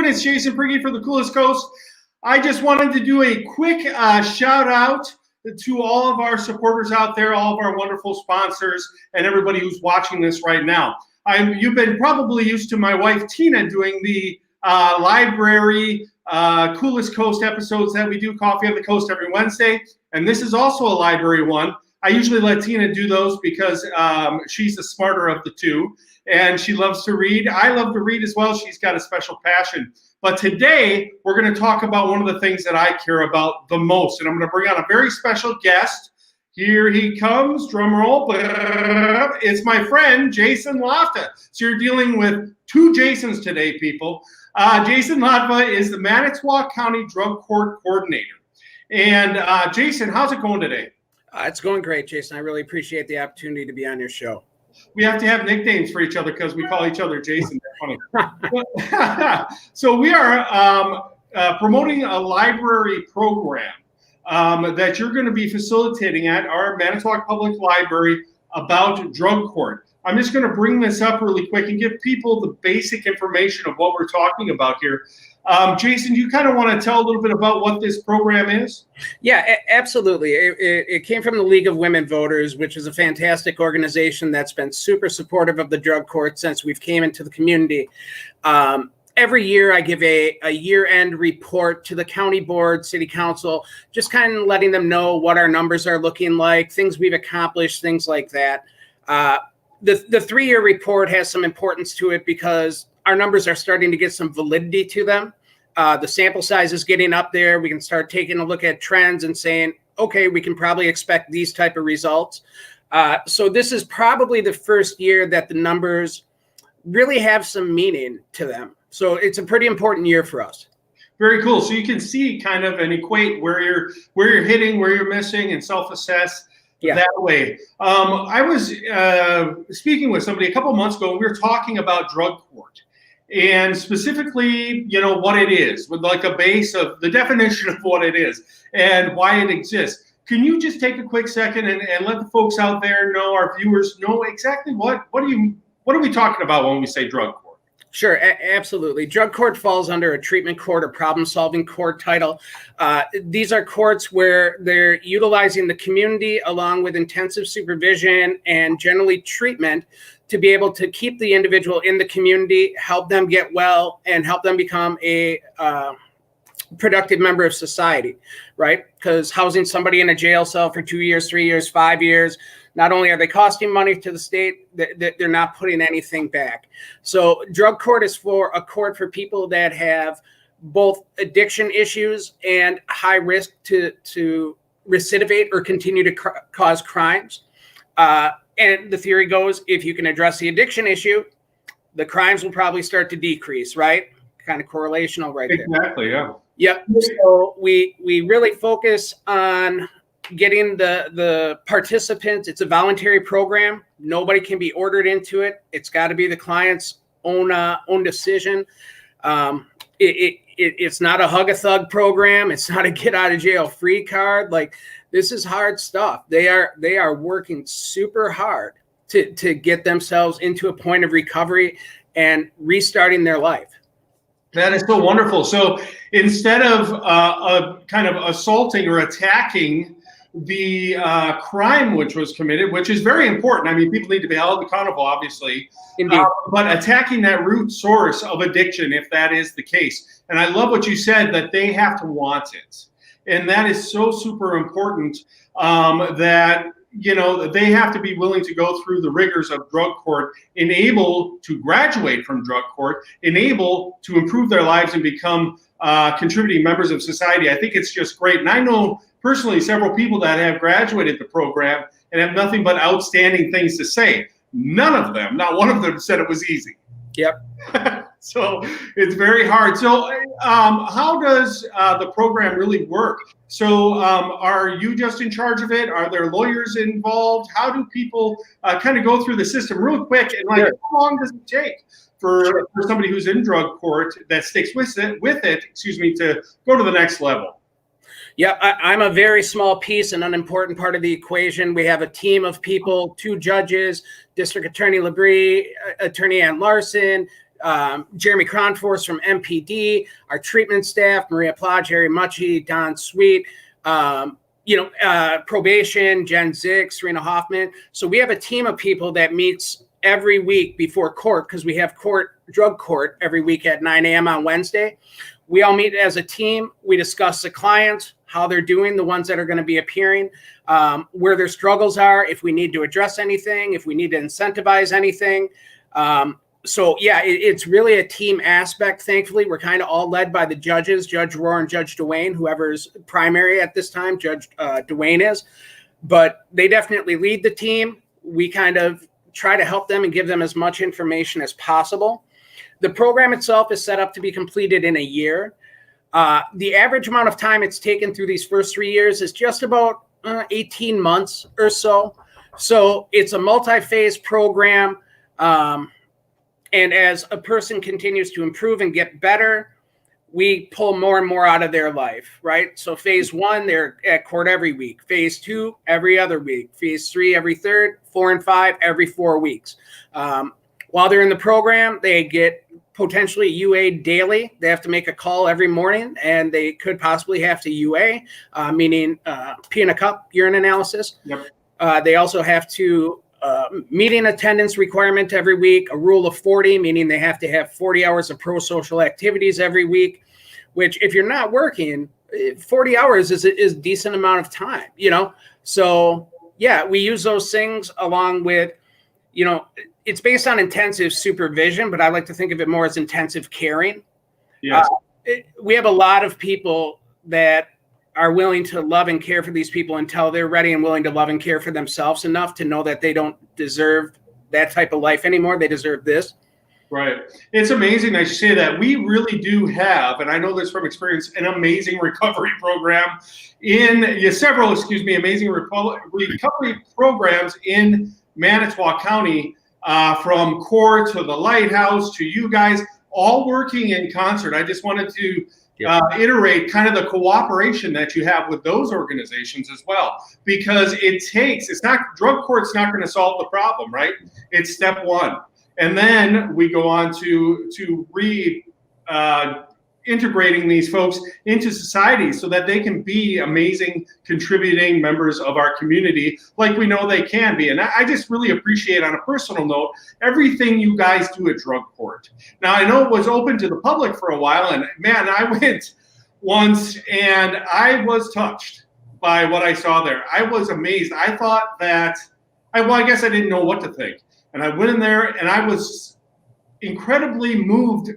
It's Jason Prigge for the Coolest Coast. I just wanted to do a quick shout out to all of our supporters out there, all of our wonderful sponsors, and everybody who's watching this right now. You've been probably used to my wife Tina doing the library Coolest Coast episodes that we do, Coffee on the Coast, every Wednesday, and this is also a library one. I usually let Tina do those because she's the smarter of the two, and she loves to read. I love to read as well. She's got a special passion. But today, we're going to talk about one of the things that I care about the most, and I'm going to bring on a very special guest. Here he comes, drum roll. It's my friend, Jason Latva. So you're dealing with two Jasons today, people. Jason Latva is the Manitowoc County Drug Court Coordinator. And Jason, how's it going today? It's going great, Jason. I really appreciate the opportunity to be on your show. We have to have nicknames for each other because we call each other Jason. That's funny. So we are promoting a library program that you're going to be facilitating at our Manitowoc Public Library about drug court. I'm just going to bring this up really quick and give people the basic information of what we're talking about here. Jason, do you kind of want to tell a little bit about what this program is? Yeah, absolutely. It came from the League of Women Voters, which is a fantastic organization that's been super supportive of the drug court since we've came into the community. Every year I give a year-end report to the county board, city council, just kind of letting them know what our numbers are looking like, things we've accomplished, things like that. The three-year report has some importance to it because our numbers are starting to get some validity to them. The sample size is getting up there. We can start taking a look at trends and saying, okay, we can probably expect these type of results. So this is probably the first year that the numbers really have some meaning to them. So it's a pretty important year for us. Very cool. So you can see kind of and equate where you're hitting, where you're missing, and self-assess. Yeah. That way. I was speaking with somebody a couple months ago, and we were talking about drug court and specifically, what it is, with like a base of the definition of what it is and why it exists. Can you just take a quick second and let the folks out there know, our viewers know exactly what are we talking about when we say drug court? Sure, absolutely. Drug court falls under a treatment court or problem-solving court title. These are courts where they're utilizing the community along with intensive supervision and generally treatment to be able to keep the individual in the community, help them get well, and help them become a productive member of society, right? Because housing somebody in a jail cell for 2 years, 3 years, 5 years, not only are they costing money to the state, they're not putting anything back. So drug court is a court for people that have both addiction issues and high risk to recidivate or continue to cause crimes. And the theory goes, if you can address the addiction issue, the crimes will probably start to decrease, right? Kind of correlational right there. Exactly, yeah. Yep. So we really focus on getting the participants. It's a voluntary program. Nobody can be ordered into it. It's got to be the client's own decision. It's not a hug a thug program. It's not a get out of jail free card. Like, this is hard stuff. They are working super hard to get themselves into a point of recovery and restarting their life. That is so wonderful. So instead of kind of assaulting or attacking the crime which was committed, which is very important. I mean, people need to be held accountable, obviously. Indeed. But attacking that root source of addiction, if that is the case. And I love what you said, that they have to want it. And that is so super important, that they have to be willing to go through the rigors of drug court, and able to graduate from drug court, and able to improve their lives and become contributing members of society. I think it's just great. And I know personally several people that have graduated the program and have nothing but outstanding things to say. None of them, not one of them, said it was easy. Yep. So it's very hard. So how does the program really work? So are you just in charge of it? Are there lawyers involved? How do people kind of go through the system real quick? And like, how long does it take for somebody who's in drug court that sticks with it, to go to the next level? Yeah, I'm a very small piece, an unimportant part of the equation. We have a team of people, 2 judges, District Attorney Labrie, Attorney Ann Larson, Jeremy Cronforce from MPD, our treatment staff, Maria Plodge, Harry Mucci, Don Sweet, probation, Jen Zick, Serena Hoffman. So we have a team of people that meets every week before court, because we have drug court every week at 9 a.m. on Wednesday. We all meet as a team. We discuss the clients, how they're doing, the ones that are going to be appearing, where their struggles are, if we need to address anything, if we need to incentivize anything. It's really a team aspect. Thankfully, we're kind of all led by the judges, Judge Rohr and Judge Dwayne, whoever's primary at this time, Judge Dwayne is. But they definitely lead the team. We kind of try to help them and give them as much information as possible. The program itself is set up to be completed in a year. The average amount of time it's taken through these first 3 years is just about 18 months or so. So it's a multi-phase program. And as a person continues to improve and get better, we pull more and more out of their life, right? So phase 1, they're at court every week. Phase 2, every other week. Phase 3, every third. 4 and 5, every 4 weeks. While they're in the program, they get potentially UA daily. They have to make a call every morning, and they could possibly have to UA, meaning pee in a cup, urine analysis. Yep. They also have to meeting attendance requirement every week, a rule of 40, meaning they have to have 40 hours of pro-social activities every week, which if you're not working, 40 hours is a decent amount of time, So, yeah, we use those things along with, it's based on intensive supervision, but I like to think of it more as intensive caring. Yes. We have a lot of people that are willing to love and care for these people until they're ready and willing to love and care for themselves enough to know that they don't deserve that type of life anymore. They deserve this. Right. It's amazing that you say that. We really do have, and I know this from experience, an amazing recovery program amazing recovery programs in Manitowoc County, from CORE to the Lighthouse to you guys, all working in concert. I just wanted to iterate kind of the cooperation that you have with those organizations as well, because drug court's not going to solve the problem, right? It's step 1. And then we go on to integrating these folks into society so that they can be amazing contributing members of our community like we know they can be. And I just really appreciate, on a personal note, everything you guys do at drug court. Now, I know it was open to the public for a while, and man, I went once and I was touched by what I saw there. I was amazed. I thought that, I guess I didn't know what to think. And I went in there and I was incredibly moved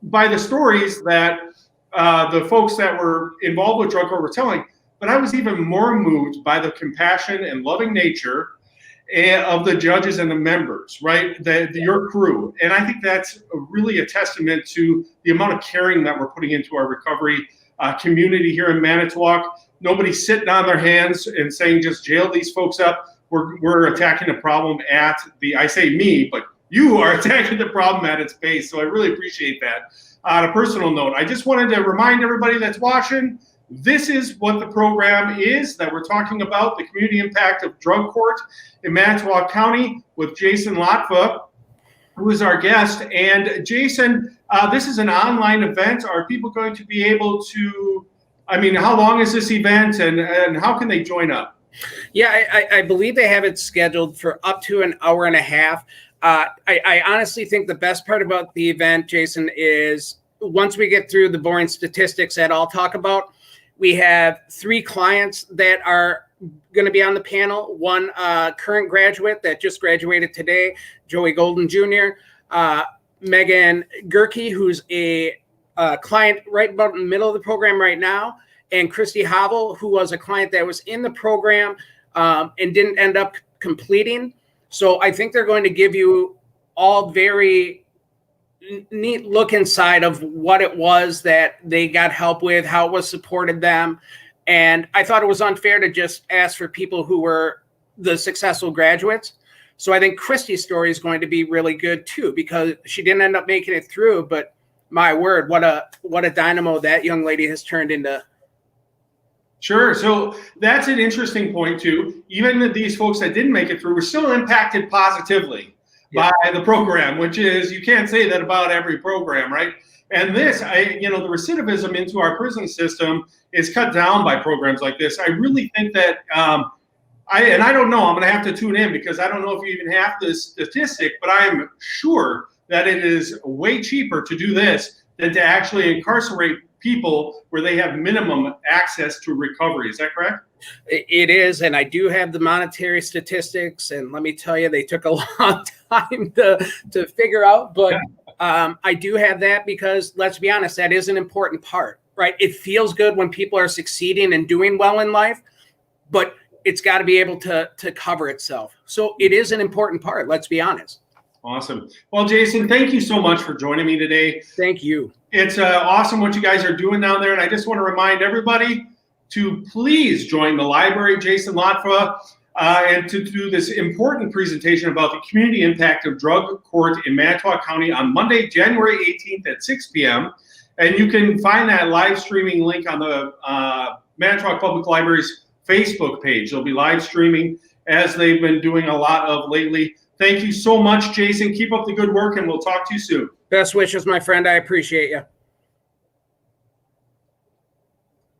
by the stories that the folks that were involved with drug court were telling, but I was even more moved by the compassion and loving nature of the judges and the members, right? Your crew. And I think that's really a testament to the amount of caring that we're putting into our recovery community here in Manitowoc. Nobody's sitting on their hands and saying, just jail these folks up. We're attacking the problem I say me, but you are attacking the problem at its base. So I really appreciate that. On a personal note, I just wanted to remind everybody that's watching, this is what the program is that we're talking about, the community impact of drug court in Manitowoc County with Jason Latva, who is our guest. And Jason, this is an online event. Are people going to be able to, how long is this event and how can they join up? Yeah, I believe they have it scheduled for up to an hour and a half. I honestly think the best part about the event, Jason, is once we get through the boring statistics that I'll talk about, we have 3 clients that are going to be on the panel. One current graduate that just graduated today, Joey Golden Jr., Megan Gerke, who's a client right about in the middle of the program right now, and Christy Havel, who was a client that was in the program and didn't end up completing. So I think they're going to give you all very neat look inside of what it was that they got help with, how it was supported them. And I thought it was unfair to just ask for people who were the successful graduates. So I think Christy's story is going to be really good too, because she didn't end up making it through, but my word, what a dynamo that young lady has turned into. Sure. So that's an interesting point too. Even these folks that didn't make it through were still impacted positively by the program, which is, you can't say that about every program, right? And this, the recidivism into our prison system is cut down by programs like this. I really think that, I don't know, I'm going to have to tune in because I don't know if you even have this statistic, but I am sure that it is way cheaper to do this than to actually incarcerate people where they have minimum access to recovery. Is that correct? It is, and I do have the monetary statistics, and let me tell you, they took a long time to figure out, but I do have that because, let's be honest, that is an important part, right? It feels good when people are succeeding and doing well in life, but it's got to be able to cover itself. So it is an important part, let's be honest. Awesome. Well, Jason, thank you so much for joining me today. Thank you. It's awesome what you guys are doing down there, and I just want to remind everybody to please join the library, Jason Latva, and to do this important presentation about the community impact of drug court in Manitowoc County on Monday, January 18th at 6 p.m. And you can find that live streaming link on the Manitowoc Public Library's Facebook page. They'll be live streaming as they've been doing a lot of lately. Thank you so much, Jason. Keep up the good work, and we'll talk to you soon. Best wishes, my friend. I appreciate you.